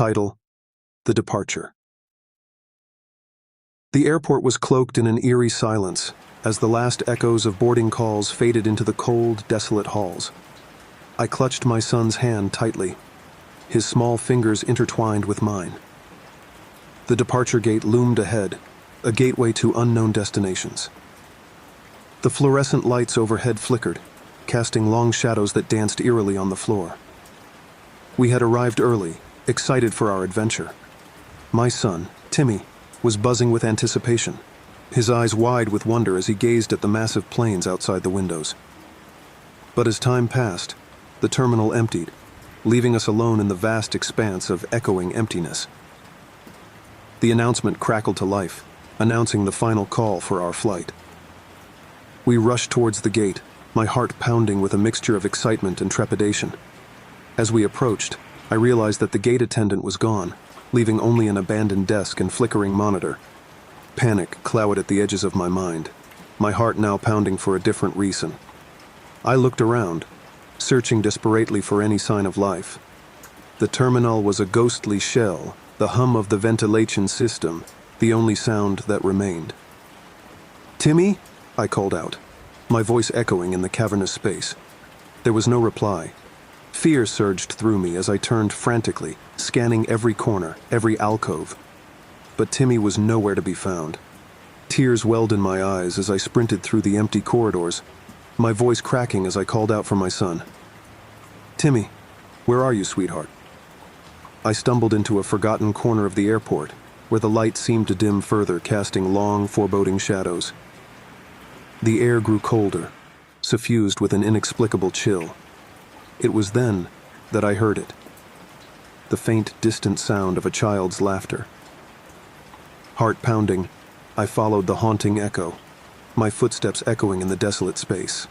Title: The Departure. The airport was cloaked in an eerie silence as the last echoes of boarding calls faded into the cold, desolate halls. I clutched my son's hand tightly, his small fingers intertwined with mine. The departure gate loomed ahead, a gateway to unknown destinations. The fluorescent lights overhead flickered, casting long shadows that danced eerily on the floor. We had arrived early, excited for our adventure. My son, Timmy, was buzzing with anticipation, his eyes wide with wonder as he gazed at the massive planes outside the windows. But as time passed, the terminal emptied, leaving us alone in the vast expanse of echoing emptiness. The announcement crackled to life, announcing the final call for our flight. We rushed towards the gate, my heart pounding with a mixture of excitement and trepidation. As we approached, I realized that the gate attendant was gone, leaving only an abandoned desk and flickering monitor. Panic clouded at the edges of my mind, my heart now pounding for a different reason. I looked around, searching desperately for any sign of life. The terminal was a ghostly shell, the hum of the ventilation system, the only sound that remained. "Timmy?" I called out, my voice echoing in the cavernous space. There was no reply. Fear surged through me as I turned frantically, scanning every corner, every alcove. But Timmy was nowhere to be found. Tears welled in my eyes as I sprinted through the empty corridors, my voice cracking as I called out for my son. "Timmy, where are you, sweetheart?" I stumbled into a forgotten corner of the airport, where the light seemed to dim further, casting long, foreboding shadows. The air grew colder, suffused with an inexplicable chill. It was then that I heard it. The faint, distant sound of a child's laughter. Heart pounding, I followed the haunting echo, my footsteps echoing in the desolate space.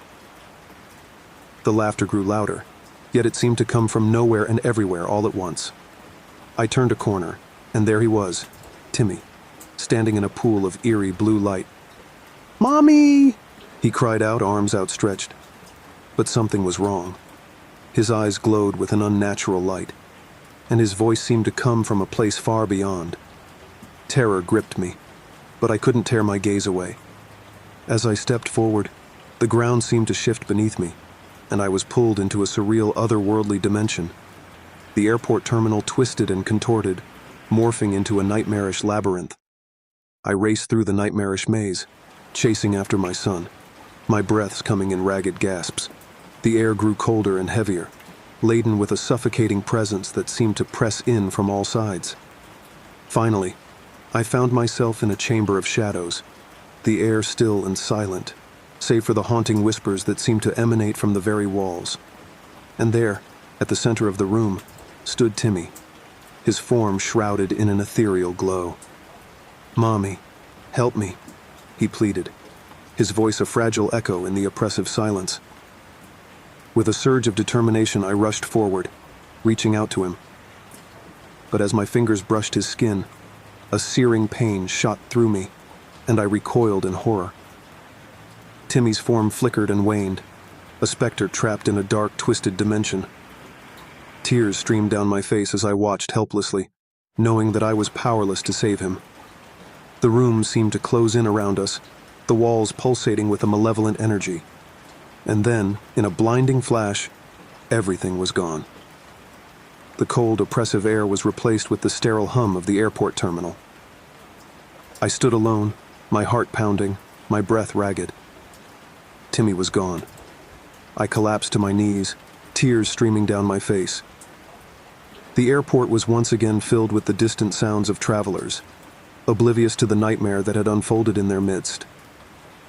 The laughter grew louder, yet it seemed to come from nowhere and everywhere all at once. I turned a corner, and there he was, Timmy, standing in a pool of eerie blue light. "Mommy!" he cried out, arms outstretched. But something was wrong. His eyes glowed with an unnatural light, and his voice seemed to come from a place far beyond. Terror gripped me, but I couldn't tear my gaze away. As I stepped forward, the ground seemed to shift beneath me, and I was pulled into a surreal, otherworldly dimension. The airport terminal twisted and contorted, morphing into a nightmarish labyrinth. I raced through the nightmarish maze, chasing after my son, my breaths coming in ragged gasps. The air grew colder and heavier, laden with a suffocating presence that seemed to press in from all sides. Finally, I found myself in a chamber of shadows, the air still and silent, save for the haunting whispers that seemed to emanate from the very walls. And there, at the center of the room, stood Timmy, his form shrouded in an ethereal glow. "Mommy, help me," he pleaded, his voice a fragile echo in the oppressive silence. With a surge of determination, I rushed forward, reaching out to him. But as my fingers brushed his skin, a searing pain shot through me, and I recoiled in horror. Timmy's form flickered and waned, a specter trapped in a dark, twisted dimension. Tears streamed down my face as I watched helplessly, knowing that I was powerless to save him. The room seemed to close in around us, the walls pulsating with a malevolent energy. And then, in a blinding flash, everything was gone. The cold, oppressive air was replaced with the sterile hum of the airport terminal. I stood alone, my heart pounding, my breath ragged. Timmy was gone. I collapsed to my knees, tears streaming down my face. The airport was once again filled with the distant sounds of travelers, oblivious to the nightmare that had unfolded in their midst.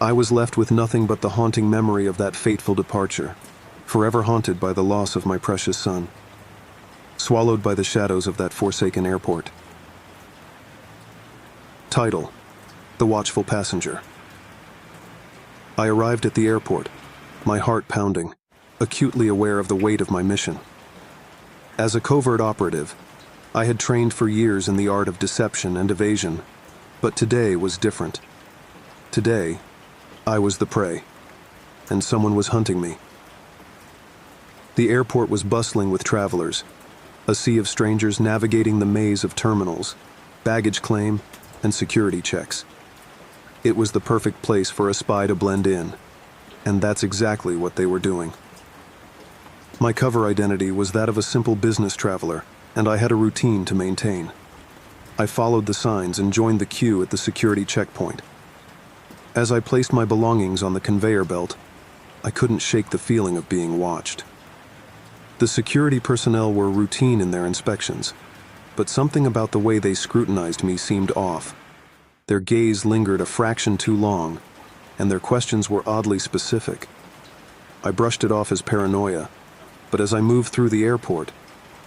I was left with nothing but the haunting memory of that fateful departure, forever haunted by the loss of my precious son, swallowed by the shadows of that forsaken airport. Title: The Watchful Passenger. I arrived at the airport, my heart pounding, acutely aware of the weight of my mission. As a covert operative, I had trained for years in the art of deception and evasion, but today was different. Today, I was the prey, and someone was hunting me. The airport was bustling with travelers, A sea of strangers navigating the maze of terminals, baggage claim, and security checks. It was the perfect place for a spy to blend in, and that's exactly what they were doing. My cover identity was that of a simple business traveler, and I had a routine to maintain. I followed the signs and joined the queue at the security checkpoint. As I placed my belongings on the conveyor belt, I couldn't shake the feeling of being watched. The security personnel were routine in their inspections, but something about the way they scrutinized me seemed off. Their gaze lingered a fraction too long, and their questions were oddly specific. I brushed it off as paranoia, but as I moved through the airport,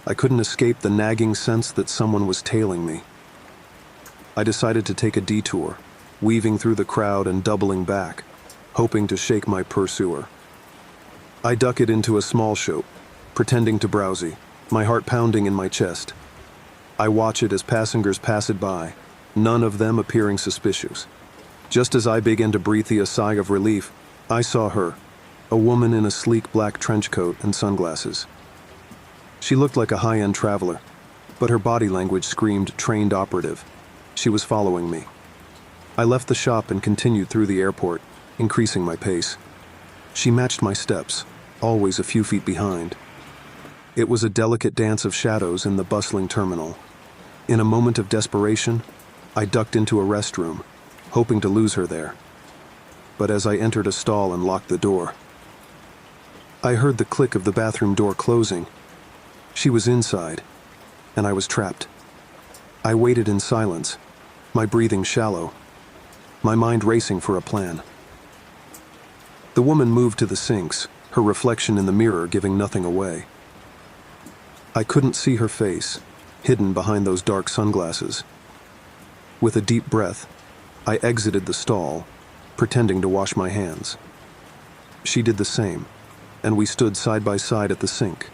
I couldn't escape the nagging sense that someone was tailing me. I decided to take a detour, weaving through the crowd and doubling back, hoping to shake my pursuer. I duck it into a small shop, pretending to browse, my heart pounding in my chest. I watch it as passengers pass it by, none of them appearing suspicious. Just as I began to breathe a sigh of relief, I saw her, a woman in a sleek black trench coat and sunglasses. She looked like a high-end traveler, but her body language screamed trained operative. She was following me. I left the shop and continued through the airport, increasing my pace. She matched my steps, always a few feet behind. It was a delicate dance of shadows in the bustling terminal. In a moment of desperation, I ducked into a restroom, hoping to lose her there. But as I entered a stall and locked the door, I heard the click of the bathroom door closing. She was inside, and I was trapped. I waited in silence, my breathing shallow, my mind racing for a plan. The woman moved to the sinks, her reflection in the mirror giving nothing away. I couldn't see her face, hidden behind those dark sunglasses. With a deep breath, I exited the stall, pretending to wash my hands. She did the same, and we stood side by side at the sink.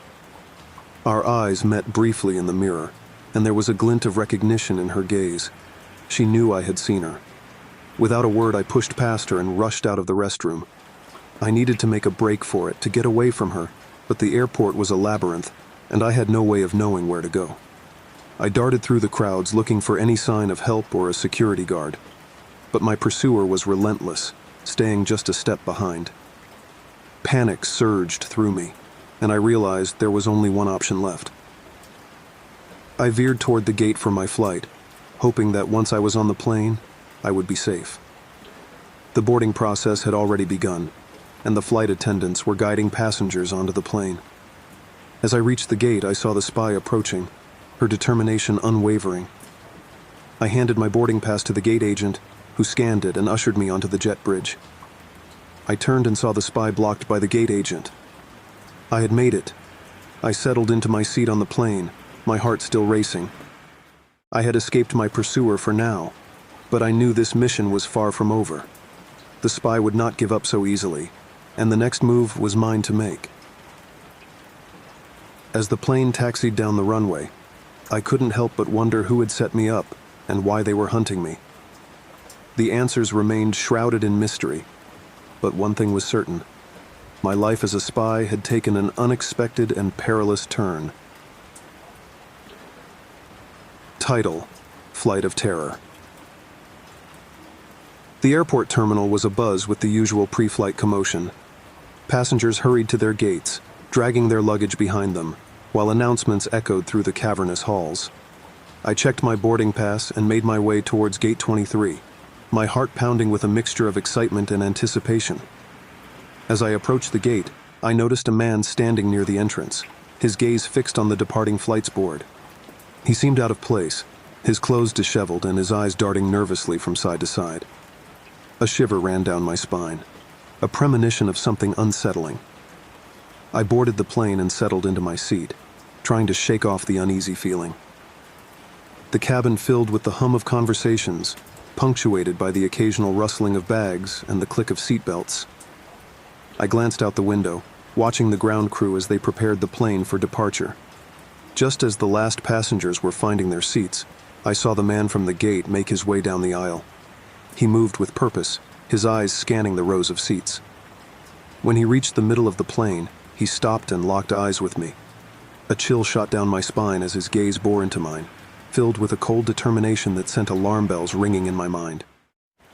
Our eyes met briefly in the mirror, and there was a glint of recognition in her gaze. She knew I had seen her. Without a word, I pushed past her and rushed out of the restroom. I needed to make a break for it, to get away from her, but the airport was a labyrinth, and I had no way of knowing where to go. I darted through the crowds looking for any sign of help or a security guard, but my pursuer was relentless, staying just a step behind. Panic surged through me, and I realized there was only one option left. I veered toward the gate for my flight, hoping that once I was on the plane, I would be safe. The boarding process had already begun, and the flight attendants were guiding passengers onto the plane. As I reached the gate, I saw the spy approaching, her determination unwavering. I handed my boarding pass to the gate agent, who scanned it and ushered me onto the jet bridge. I turned and saw the spy blocked by the gate agent. I had made it. I settled into my seat on the plane, my heart still racing. I had escaped my pursuer for now, but I knew this mission was far from over. The spy would not give up so easily, and the next move was mine to make. As the plane taxied down the runway, I couldn't help but wonder who had set me up and why they were hunting me. The answers remained shrouded in mystery, but one thing was certain. My life as a spy had taken an unexpected and perilous turn. Title: Flight of Terror. The airport terminal was abuzz with the usual pre-flight commotion. Passengers hurried to their gates, dragging their luggage behind them, while announcements echoed through the cavernous halls. I checked my boarding pass and made my way towards Gate 23, my heart pounding with a mixture of excitement and anticipation. As I approached the gate, I noticed a man standing near the entrance, his gaze fixed on the departing flight's board. He seemed out of place, his clothes disheveled and his eyes darting nervously from side to side. A shiver ran down my spine, a premonition of something unsettling. I boarded the plane and settled into my seat, trying to shake off the uneasy feeling. The cabin filled with the hum of conversations, punctuated by the occasional rustling of bags and the click of seatbelts. I glanced out the window, watching the ground crew as they prepared the plane for departure. Just as the last passengers were finding their seats, I saw the man from the gate make his way down the aisle. He moved with purpose, his eyes scanning the rows of seats. When he reached the middle of the plane, he stopped and locked eyes with me. A chill shot down my spine as his gaze bore into mine, filled with a cold determination that sent alarm bells ringing in my mind.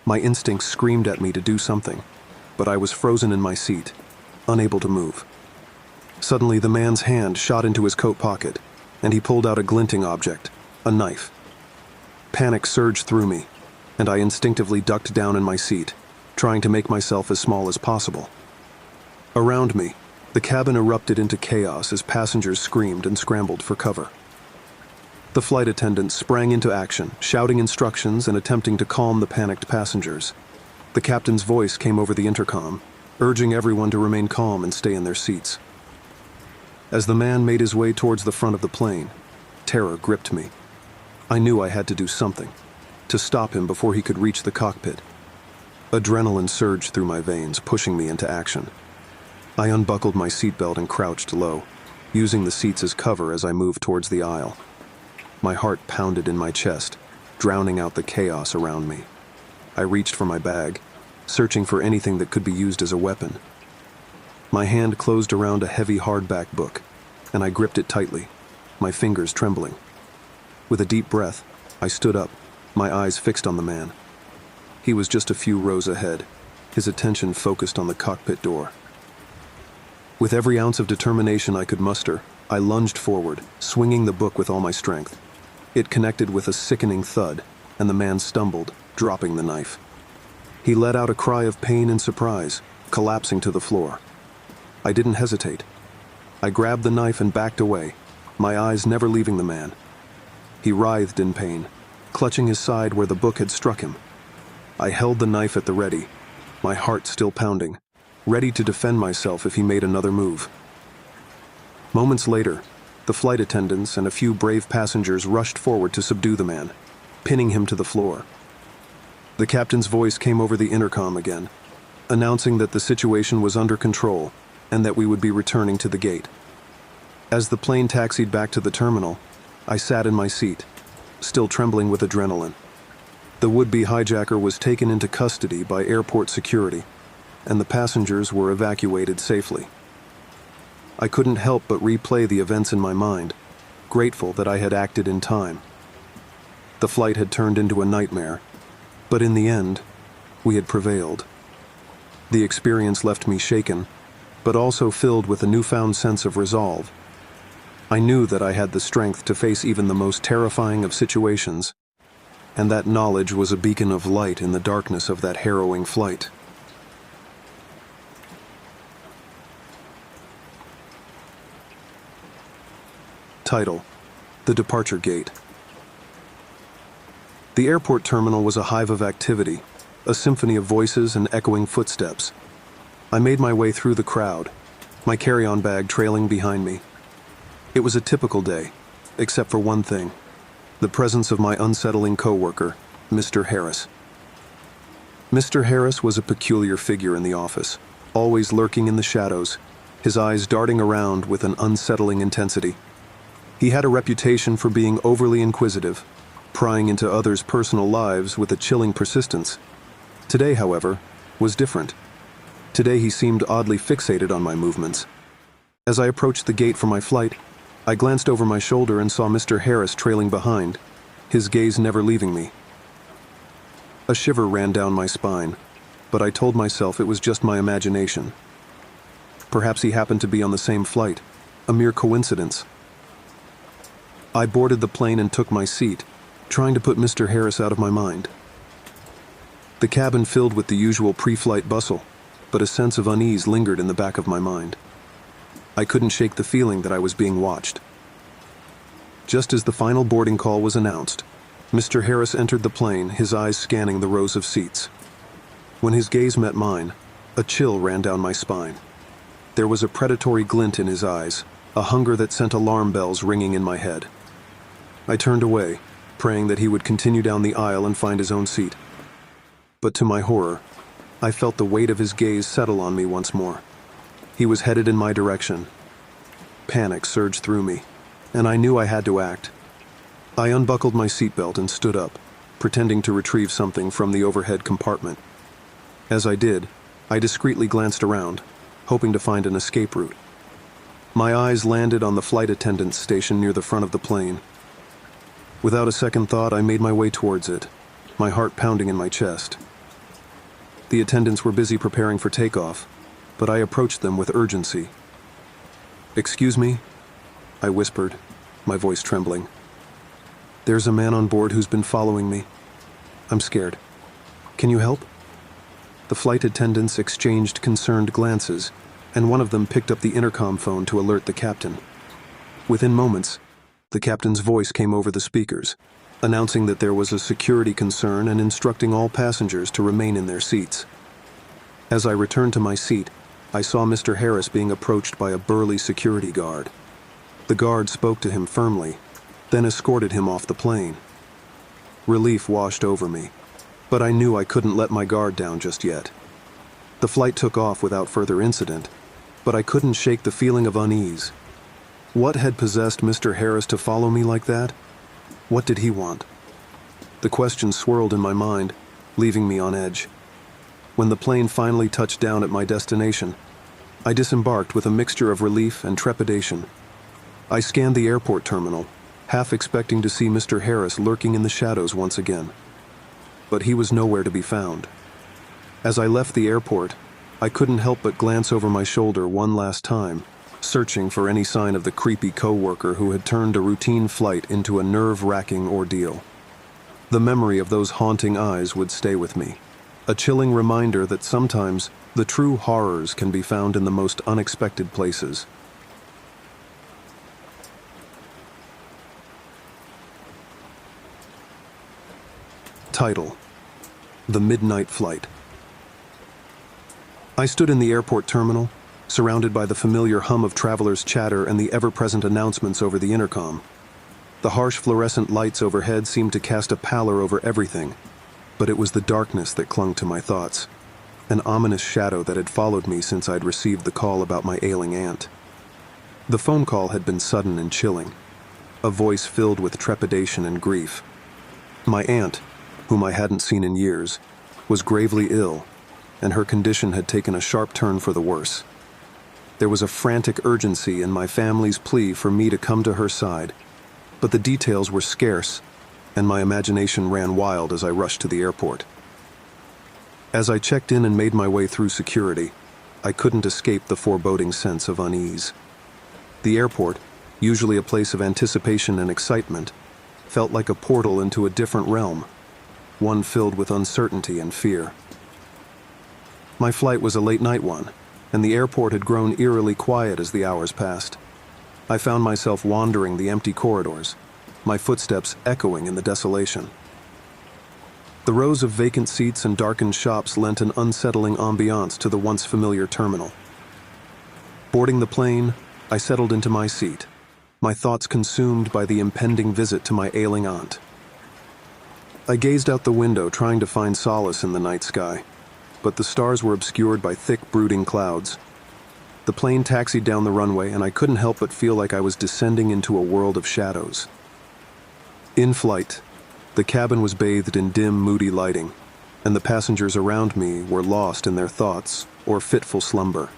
My instincts screamed at me to do something, but I was frozen in my seat, unable to move. Suddenly, the man's hand shot into his coat pocket, and he pulled out a glinting object, a knife. Panic surged through me, and I instinctively ducked down in my seat, trying to make myself as small as possible. Around me, the cabin erupted into chaos as passengers screamed and scrambled for cover. The flight attendants sprang into action, shouting instructions and attempting to calm the panicked passengers. The captain's voice came over the intercom, urging everyone to remain calm and stay in their seats. As the man made his way towards the front of the plane, terror gripped me. I knew I had to do something, to stop him before he could reach the cockpit. Adrenaline surged through my veins, pushing me into action. I unbuckled my seatbelt and crouched low, using the seats as cover as I moved towards the aisle. My heart pounded in my chest, drowning out the chaos around me. I reached for my bag, searching for anything that could be used as a weapon. My hand closed around a heavy hardback book, and I gripped it tightly, my fingers trembling. With a deep breath, I stood up, my eyes fixed on the man. He was just a few rows ahead, his attention focused on the cockpit door. With every ounce of determination I could muster, I lunged forward, swinging the book with all my strength. It connected with a sickening thud, and the man stumbled, dropping the knife. He let out a cry of pain and surprise, collapsing to the floor. I didn't hesitate. I grabbed the knife and backed away, my eyes never leaving the man. He writhed in pain, clutching his side where the book had struck him. I held the knife at the ready, my heart still pounding, ready to defend myself if he made another move. Moments later, the flight attendants and a few brave passengers rushed forward to subdue the man, pinning him to the floor. The captain's voice came over the intercom again, announcing that the situation was under control and that we would be returning to the gate. As the plane taxied back to the terminal, I sat in my seat, still trembling with adrenaline. The would-be hijacker was taken into custody by airport security, and the passengers were evacuated safely. I couldn't help but replay the events in my mind, grateful that I had acted in time. The flight had turned into a nightmare, but in the end, we had prevailed. The experience left me shaken, but also filled with a newfound sense of resolve. I knew that I had the strength to face even the most terrifying of situations, and that knowledge was a beacon of light in the darkness of that harrowing flight. Title: The Departure Gate. The airport terminal was a hive of activity, a symphony of voices and echoing footsteps. I made my way through the crowd, my carry-on bag trailing behind me. It was a typical day, except for one thing: the presence of my unsettling coworker, Mr. Harris. Mr. Harris was a peculiar figure in the office, always lurking in the shadows, his eyes darting around with an unsettling intensity. He had a reputation for being overly inquisitive, prying into others' personal lives with a chilling persistence. Today, however, was different. Today he seemed oddly fixated on my movements. As I approached the gate for my flight, I glanced over my shoulder and saw Mr. Harris trailing behind, his gaze never leaving me. A shiver ran down my spine, but I told myself it was just my imagination. Perhaps he happened to be on the same flight, a mere coincidence. I boarded the plane and took my seat, trying to put Mr. Harris out of my mind. The cabin filled with the usual pre-flight bustle, but a sense of unease lingered in the back of my mind. I couldn't shake the feeling that I was being watched. Just as the final boarding call was announced, Mr. Harris entered the plane, his eyes scanning the rows of seats. When his gaze met mine, a chill ran down my spine. There was a predatory glint in his eyes, a hunger that sent alarm bells ringing in my head. I turned away, praying that he would continue down the aisle and find his own seat. But to my horror, I felt the weight of his gaze settle on me once more. He was headed in my direction. Panic surged through me, and I knew I had to act. I unbuckled my seatbelt and stood up, pretending to retrieve something from the overhead compartment. As I did, I discreetly glanced around, hoping to find an escape route. My eyes landed on the flight attendant's station near the front of the plane. Without a second thought, I made my way towards it, my heart pounding in my chest. The attendants were busy preparing for takeoff, but I approached them with urgency. "Excuse me?" I whispered, my voice trembling. "There's a man on board who's been following me. I'm scared. Can you help?" The flight attendants exchanged concerned glances, and one of them picked up the intercom phone to alert the captain. Within moments, the captain's voice came over the speakers, announcing that there was a security concern and instructing all passengers to remain in their seats. As I returned to my seat, I saw Mr. Harris being approached by a burly security guard. The guard spoke to him firmly, then escorted him off the plane. Relief washed over me, but I knew I couldn't let my guard down just yet. The flight took off without further incident, but I couldn't shake the feeling of unease. What had possessed Mr. Harris to follow me like that? What did he want? The question swirled in my mind, leaving me on edge. When the plane finally touched down at my destination, I disembarked with a mixture of relief and trepidation. I scanned the airport terminal, half expecting to see Mr. Harris lurking in the shadows once again. But he was nowhere to be found. As I left the airport, I couldn't help but glance over my shoulder one last time, searching for any sign of the creepy coworker who had turned a routine flight into a nerve-wracking ordeal. The memory of those haunting eyes would stay with me, a chilling reminder that sometimes the true horrors can be found in the most unexpected places. Title: The Midnight Flight. I stood in the airport terminal, surrounded by the familiar hum of travelers' chatter and the ever-present announcements over the intercom. The harsh fluorescent lights overhead seemed to cast a pallor over everything, but it was the darkness that clung to my thoughts, an ominous shadow that had followed me since I'd received the call about my ailing aunt. The phone call had been sudden and chilling, a voice filled with trepidation and grief. My aunt, whom I hadn't seen in years, was gravely ill, and her condition had taken a sharp turn for the worse. There was a frantic urgency in my family's plea for me to come to her side, but the details were scarce, and my imagination ran wild as I rushed to the airport. As I checked in and made my way through security, I couldn't escape the foreboding sense of unease. The airport, usually a place of anticipation and excitement, felt like a portal into a different realm, one filled with uncertainty and fear. My flight was a late-night one, and the airport had grown eerily quiet as the hours passed. I found myself wandering the empty corridors, my footsteps echoing in the desolation. The rows of vacant seats and darkened shops lent an unsettling ambiance to the once familiar terminal. Boarding the plane, I settled into my seat, my thoughts consumed by the impending visit to my ailing aunt. I gazed out the window, trying to find solace in the night sky, but the stars were obscured by thick, brooding clouds. The plane taxied down the runway, and I couldn't help but feel like I was descending into a world of shadows. In flight, the cabin was bathed in dim, moody lighting, and the passengers around me were lost in their thoughts or fitful slumber.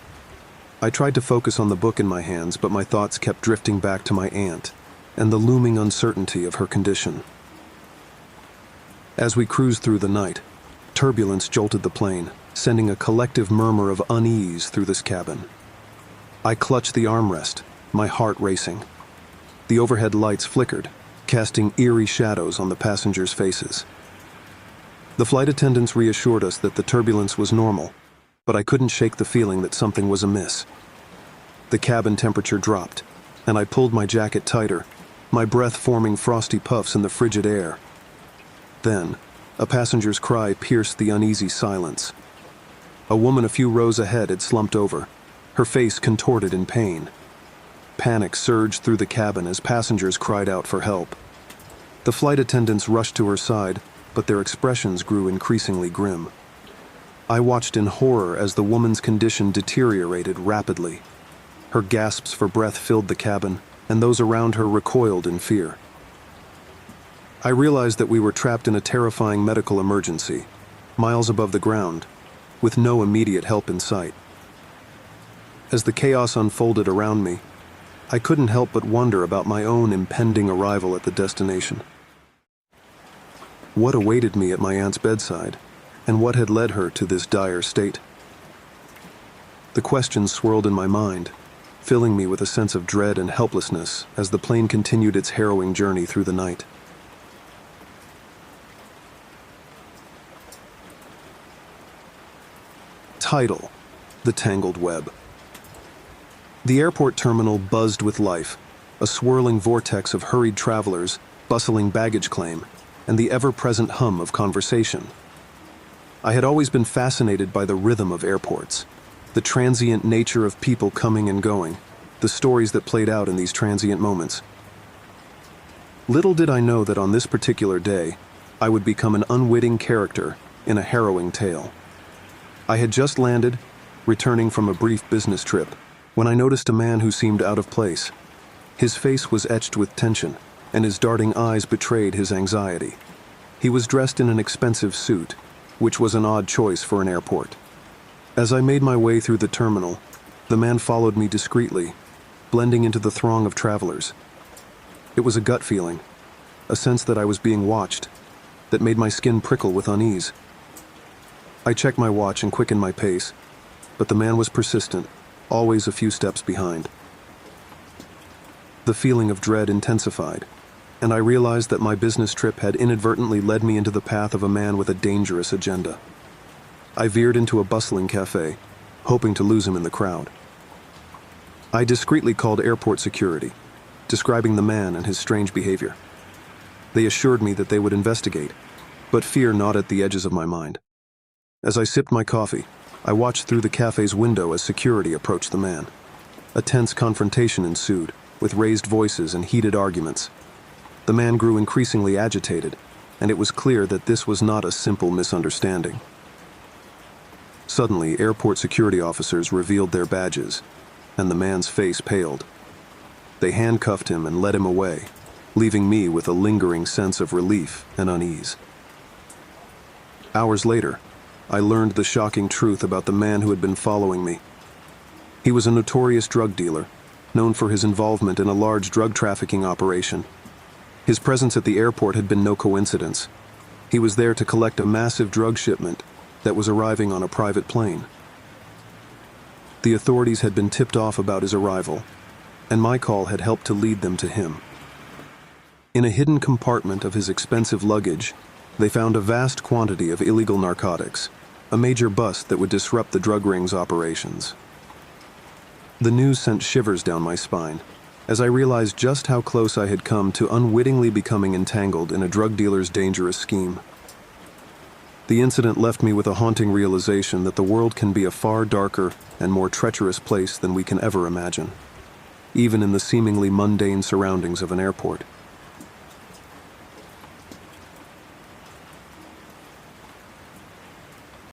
I tried to focus on the book in my hands, but my thoughts kept drifting back to my aunt and the looming uncertainty of her condition. As we cruised through the night, turbulence jolted the plane, sending a collective murmur of unease through this cabin. I clutched the armrest, my heart racing. The overhead lights flickered, casting eerie shadows on the passengers' faces. The flight attendants reassured us that the turbulence was normal, but I couldn't shake the feeling that something was amiss. The cabin temperature dropped, and I pulled my jacket tighter, my breath forming frosty puffs in the frigid air. Then, a passenger's cry pierced the uneasy silence. A woman a few rows ahead had slumped over, her face contorted in pain. Panic surged through the cabin as passengers cried out for help. The flight attendants rushed to her side, but their expressions grew increasingly grim. I watched in horror as the woman's condition deteriorated rapidly. Her gasps for breath filled the cabin, and those around her recoiled in fear. I realized that we were trapped in a terrifying medical emergency, miles above the ground, with no immediate help in sight. As the chaos unfolded around me, I couldn't help but wonder about my own impending arrival at the destination. What awaited me at my aunt's bedside, and what had led her to this dire state? The questions swirled in my mind, filling me with a sense of dread and helplessness as the plane continued its harrowing journey through the night. Title: The Tangled Web. The airport terminal buzzed with life, a swirling vortex of hurried travelers, bustling baggage claim, and the ever-present hum of conversation. I had always been fascinated by the rhythm of airports, the transient nature of people coming and going, the stories that played out in these transient moments. Little did I know that on this particular day, I would become an unwitting character in a harrowing tale. I had just landed, returning from a brief business trip, when I noticed a man who seemed out of place. His face was etched with tension, and his darting eyes betrayed his anxiety. He was dressed in an expensive suit, which was an odd choice for an airport. As I made my way through the terminal, the man followed me discreetly, blending into the throng of travelers. It was a gut feeling, a sense that I was being watched, that made my skin prickle with unease. I checked my watch and quickened my pace, but the man was persistent, always a few steps behind. The feeling of dread intensified, and I realized that my business trip had inadvertently led me into the path of a man with a dangerous agenda. I veered into a bustling cafe, hoping to lose him in the crowd. I discreetly called airport security, describing the man and his strange behavior. They assured me that they would investigate, but fear gnawed at the edges of my mind. As I sipped my coffee, I watched through the cafe's window as security approached the man. A tense confrontation ensued, with raised voices and heated arguments. The man grew increasingly agitated, and it was clear that this was not a simple misunderstanding. Suddenly, airport security officers revealed their badges, and the man's face paled. They handcuffed him and led him away, leaving me with a lingering sense of relief and unease. Hours later, I learned the shocking truth about the man who had been following me. He was a notorious drug dealer, known for his involvement in a large drug trafficking operation. His presence at the airport had been no coincidence. He was there to collect a massive drug shipment that was arriving on a private plane. The authorities had been tipped off about his arrival, and my call had helped to lead them to him. In a hidden compartment of his expensive luggage, they found a vast quantity of illegal narcotics, a major bust that would disrupt the drug ring's operations. The news sent shivers down my spine, as I realized just how close I had come to unwittingly becoming entangled in a drug dealer's dangerous scheme. The incident left me with a haunting realization that the world can be a far darker and more treacherous place than we can ever imagine, even in the seemingly mundane surroundings of an airport.